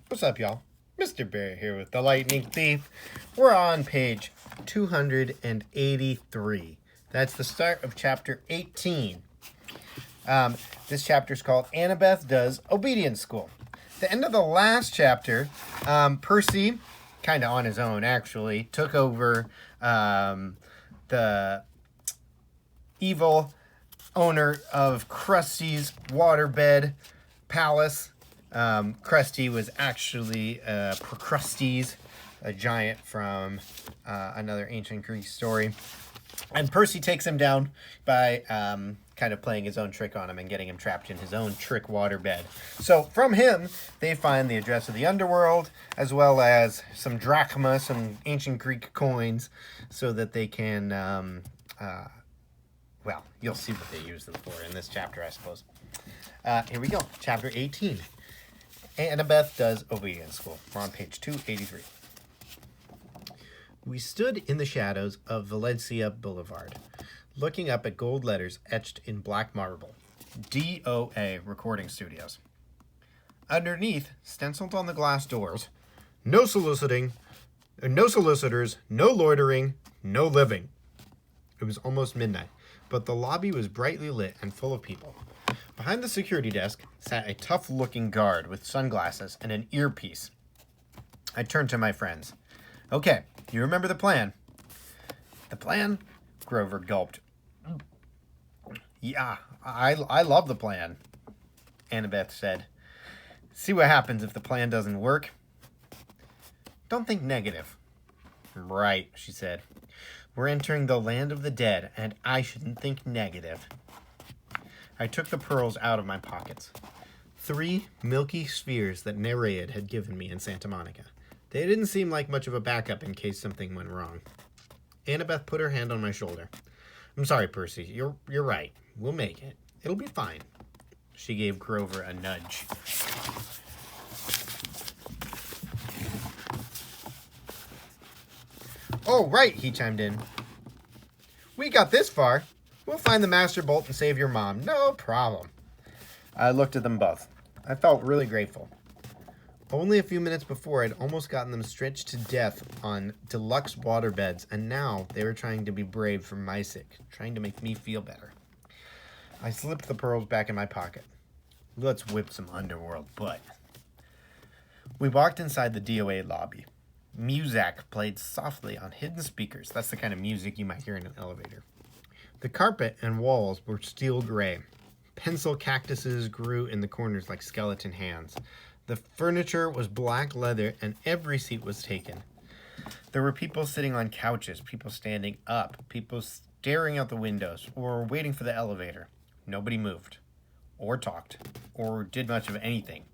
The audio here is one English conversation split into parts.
What's up, y'all? Mr. Bear here with The Lightning Thief. We're on page 283. That's the start of chapter 18. This chapter is called Annabeth Does Obedience School. The end of the last chapter, Percy, kind of on his own actually, took over the evil owner of Krusty's waterbed palace. Krusty was actually Procrustes, a giant from another ancient Greek story. And Percy takes him down by kind of playing his own trick on him and getting him trapped in his own trick waterbed. So from him, they find the address of the underworld, as well as some drachma, some ancient Greek coins, so that they can, well, you'll see what they use them for in this chapter, I suppose. Here we go, chapter 18. Annabeth Does Obedience School. We're on page 283. We stood in the shadows of Valencia Boulevard, looking up at gold letters etched in black marble. DOA Recording Studios. Underneath, stenciled on the glass doors, no soliciting, no solicitors, no loitering, no living. It was almost midnight, but the lobby was brightly lit and full of people. Behind the security desk sat a tough-looking guard with sunglasses and an earpiece. I turned to my friends. Okay, you remember the plan? The plan? Grover gulped. Yeah, I love the plan, Annabeth said. See what happens if the plan doesn't work? Don't think negative. Right, she said. We're entering the land of the dead, and I shouldn't think negative. I took the pearls out of my pockets. 3 milky spheres that Nereid had given me in Santa Monica. They didn't seem like much of a backup in case something went wrong. Annabeth put her hand on my shoulder. I'm sorry, Percy. You're right. We'll make it. It'll be fine. She gave Grover a nudge. Oh, right, he chimed in. We got this far. We'll find the Master Bolt and save your mom. No problem. I looked at them both. I felt really grateful. Only a few minutes before, I'd almost gotten them stretched to death on deluxe waterbeds, and now they were trying to be brave for my sake, trying to make me feel better. I slipped the pearls back in my pocket. Let's whip some underworld butt. We walked inside the DOA lobby. Muzak played softly on hidden speakers. That's the kind of music you might hear in an elevator. The carpet and walls were steel gray. Pencil cactuses grew in the corners like skeleton hands. The furniture was black leather, and every seat was taken. There were people sitting on couches, people standing up, people staring out the windows, or waiting for the elevator. Nobody moved, or talked, or did much of anything.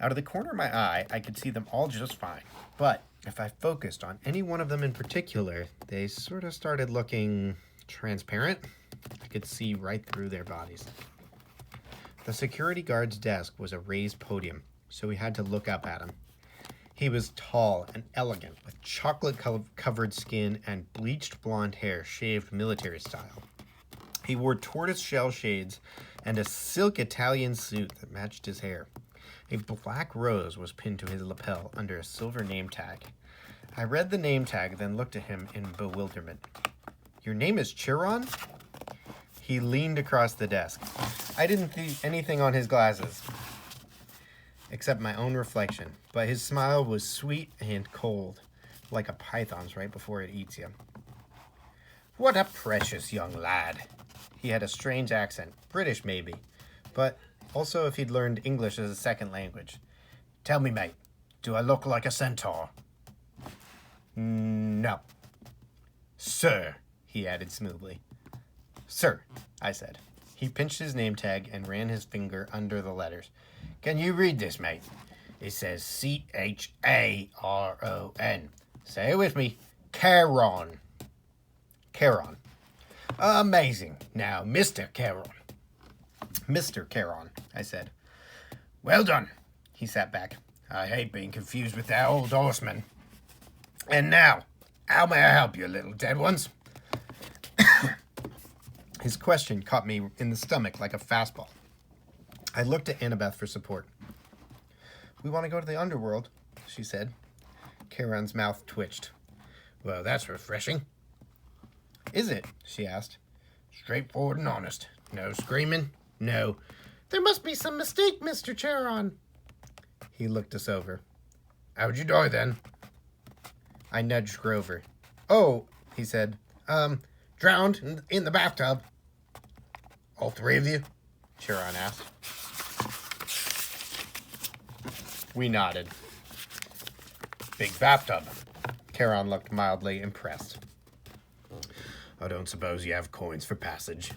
Out of the corner of my eye, I could see them all just fine. But if I focused on any one of them in particular, they sort of started looking transparent. I could see right through their bodies. The security guard's desk was a raised podium, so we had to look up at him. He was tall and elegant, with chocolate-covered skin and bleached blonde hair shaved military style. He wore tortoise-shell shades and a silk Italian suit that matched his hair. A black rose was pinned to his lapel under a silver name tag. I read the name tag, then looked at him in bewilderment. Your name is Chiron? He leaned across the desk. I didn't see anything on his glasses, except my own reflection, but his smile was sweet and cold, like a python's right before it eats you. What a precious young lad. He had a strange accent, British maybe, but also if he'd learned English as a second language. Tell me, mate, do I look like a centaur? No. Sir, he added smoothly. Sir, I said. He pinched his name tag and ran his finger under the letters. Can you read this, mate? It says C-H-A-R-O-N. Say it with me. Charon. Charon. Amazing. Now, Mr. Charon. Mr. Charon, I said. Well done. He sat back. I hate being confused with that old horseman. And now, how may I help you, little dead ones? His question caught me in the stomach like a fastball. I looked at Annabeth for support. We want to go to the underworld, she said. Charon's mouth twitched. Well, that's refreshing. Is it? She asked. Straightforward and honest. No screaming. No. There must be some mistake, Mr. Charon. He looked us over. How'd you die then? I nudged Grover. Oh, he said. Drowned in the bathtub. All three of you? Charon asked. We nodded. Big bathtub. Charon looked mildly impressed. I don't suppose you have coins for passage.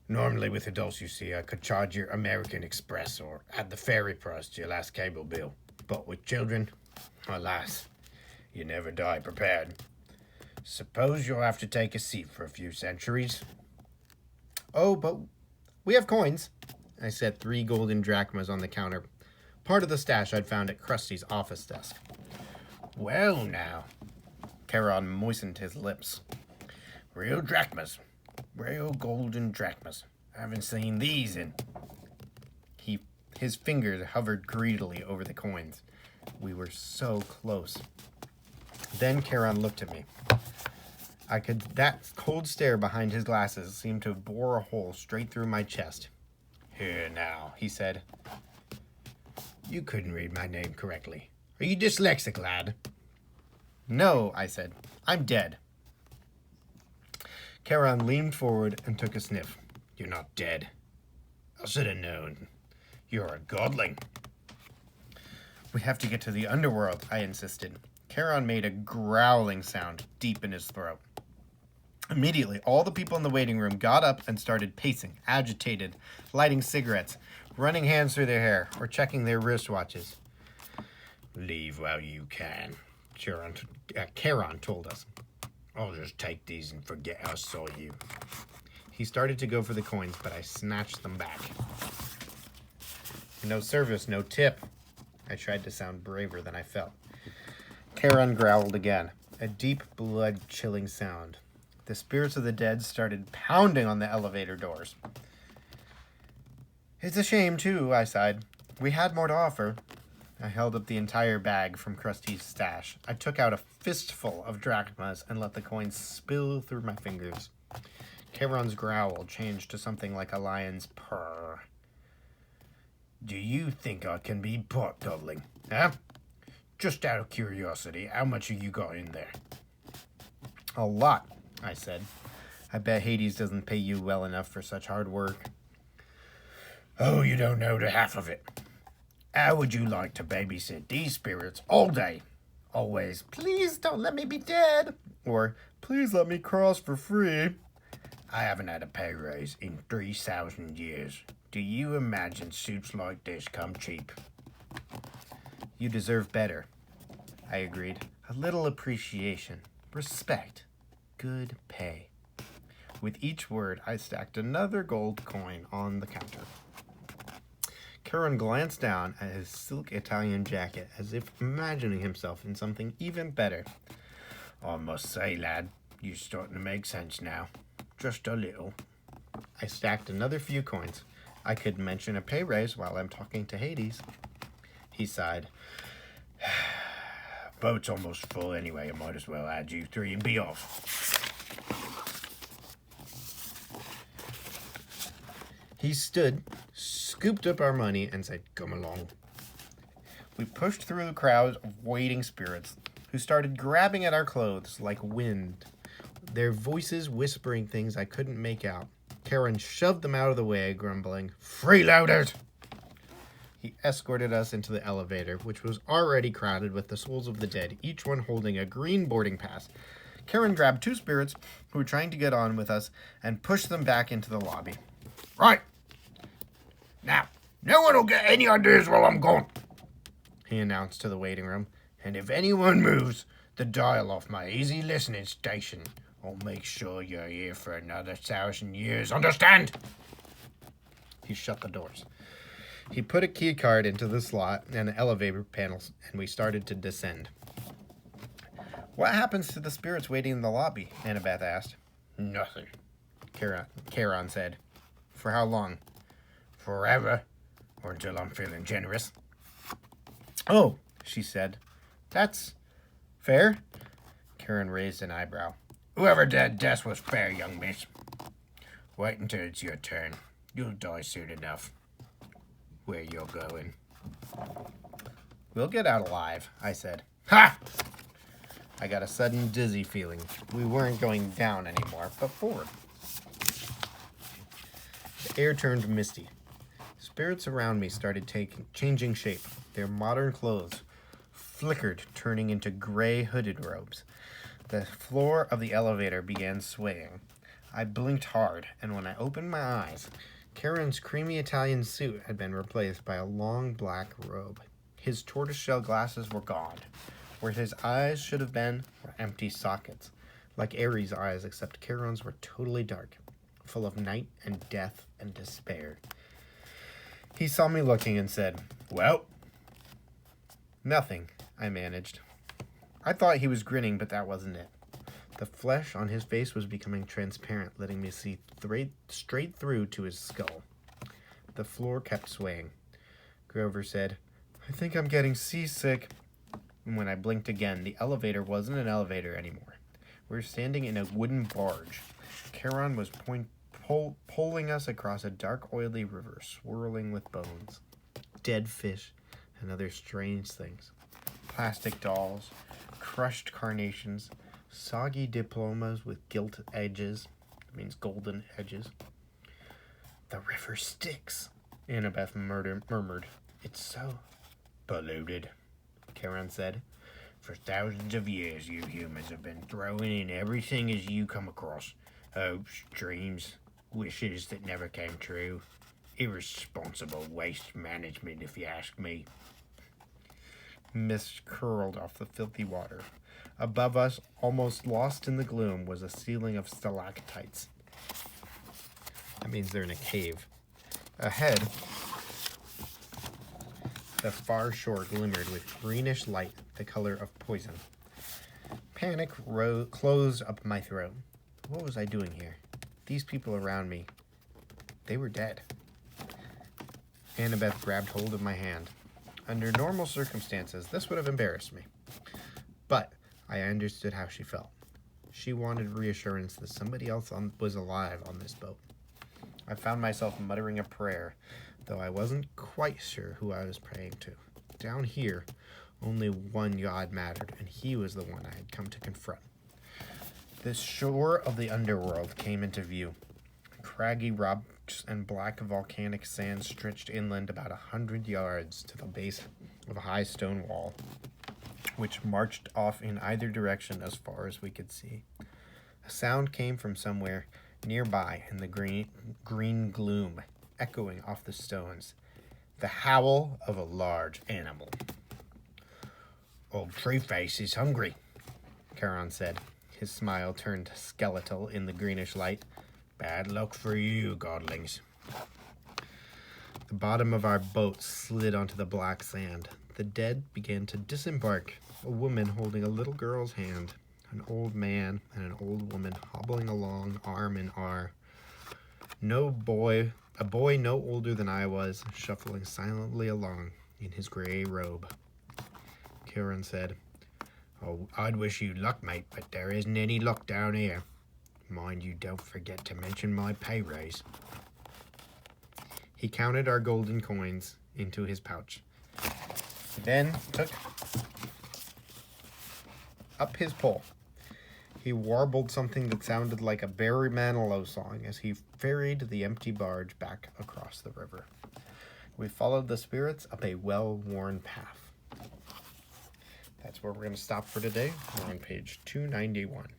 Normally with adults, you see, I could charge your American Express or add the ferry price to your last cable bill. But with children, alas, you never die prepared. Suppose you'll have to take a seat for a few centuries. Oh, but we have coins. I set 3 golden drachmas on the counter, part of the stash I'd found at Krusty's office desk. Well now, Charon moistened his lips. Real drachmas. Real golden drachmas. I haven't seen these in... His fingers hovered greedily over the coins. We were so close. Then Charon looked at me. That cold stare behind his glasses seemed to bore a hole straight through my chest. Here now, he said. You couldn't read my name correctly. Are you dyslexic, lad? No, I said. I'm dead. Charon leaned forward and took a sniff. You're not dead. I should have known. You're a godling. We have to get to the underworld, I insisted. Charon made a growling sound deep in his throat. Immediately, all the people in the waiting room got up and started pacing, agitated, lighting cigarettes, running hands through their hair, or checking their wristwatches. Leave while you can, Charon told us. I'll just take these and forget I saw you. He started to go for the coins, but I snatched them back. No service, no tip. I tried to sound braver than I felt. Charon growled again, a deep, blood-chilling sound. The spirits of the dead started pounding on the elevator doors. It's a shame, too, I sighed. We had more to offer. I held up the entire bag from Krusty's stash. I took out a fistful of drachmas and let the coins spill through my fingers. Charon's growl changed to something like a lion's purr. Do you think I can be bought, godling? Huh? Just out of curiosity, how much have you got in there? A lot, I said. I bet Hades doesn't pay you well enough for such hard work. Oh, you don't know the half of it. How would you like to babysit these spirits all day? Always, please don't let me be dead. Or, please let me cross for free. I haven't had a pay raise in 3,000 years. Do you imagine suits like this come cheap? You deserve better, I agreed. A little appreciation, respect, good pay. With each word, I stacked another gold coin on the counter. Charon glanced down at his silk Italian jacket as if imagining himself in something even better. I must say, lad, you're starting to make sense now. Just a little. I stacked another few coins. I could mention a pay raise while I'm talking to Hades. He sighed. Boat's almost full anyway. I might as well add you 3 and be off. He stood, scooped up our money, and said, come along. We pushed through the crowd of waiting spirits, who started grabbing at our clothes like wind, their voices whispering things I couldn't make out. Charon shoved them out of the way, grumbling, freeloaders! He escorted us into the elevator, which was already crowded with the souls of the dead, each one holding a green boarding pass. Charon grabbed 2 spirits who were trying to get on with us and pushed them back into the lobby. Right. Now, no one will get any ideas while I'm gone, he announced to the waiting room. And if anyone moves the dial off my easy listening station, I'll make sure you're here for another 1,000 years. Understand? He shut the doors. He put a key card into the slot and the elevator panels, and we started to descend. What happens to the spirits waiting in the lobby? Annabeth asked. Nothing, Charon said. For how long? Forever, or until I'm feeling generous. Oh, she said. That's fair? Karen raised an eyebrow. Whoever did this was fair, young miss. Wait until it's your turn. You'll die soon enough. Where you're going. We'll get out alive, I said. Ha! I got a sudden dizzy feeling. We weren't going down anymore, but forward. The air turned misty. Spirits around me started changing shape. Their modern clothes flickered, turning into gray hooded robes. The floor of the elevator began swaying. I blinked hard, and when I opened my eyes, Karen's creamy Italian suit had been replaced by a long black robe. His tortoiseshell glasses were gone. Where his eyes should have been were empty sockets, like Ares' eyes, except Charon's were totally dark, full of night and death and despair. He saw me looking and said, "Well?" "Nothing," I managed. I thought he was grinning, but that wasn't it. The flesh on his face was becoming transparent, letting me see straight through to his skull. The floor kept swaying. Grover said, "I think I'm getting seasick." And when I blinked again, the elevator wasn't an elevator anymore. We were standing in a wooden barge. Charon was pulling us across a dark, oily river, swirling with bones, dead fish, and other strange things. Plastic dolls, crushed carnations, soggy diplomas with gilt edges. It means golden edges. "The river sticks," Annabeth murmured. "It's so polluted," Charon said. "For thousands of years, you humans have been throwing in everything as you come across. Hopes, dreams, wishes that never came true. Irresponsible waste management, if you ask me." Mist curled off the filthy water. Above us, almost lost in the gloom, was a ceiling of stalactites. That means they're in a cave. Ahead, the far shore glimmered with greenish light, the color of poison. Panic closed up my throat. What was I doing here? These people around me, they were dead. Annabeth grabbed hold of my hand. Under normal circumstances, this would have embarrassed me. But I understood how she felt. She wanted reassurance that somebody else was alive on this boat. I found myself muttering a prayer, though I wasn't quite sure who I was praying to. Down here, only one God mattered, and he was the one I had come to confront. The shore of the underworld came into view. Craggy rocks and black volcanic sand stretched inland about 100 yards to the base of a high stone wall, which marched off in either direction as far as we could see. A sound came from somewhere nearby in the green gloom, echoing off the stones. The howl of a large animal. "Old Treeface is hungry," Charon said. His smile turned skeletal in the greenish light. "Bad luck for you, godlings." The bottom of our boat slid onto the black sand. The dead began to disembark, a woman holding a little girl's hand, an old man and an old woman hobbling along arm in arm. A boy no older than I was, shuffling silently along in his gray robe. Charon said, "Oh, I'd wish you luck, mate, but there isn't any luck down here. Mind you don't forget to mention my pay raise." He counted our golden coins into his pouch. He then took up his pole. He warbled something that sounded like a Barry Manilow song as he ferried the empty barge back across the river. We followed the spirits up a well-worn path. That's where we're going to stop for today. We're on page 291.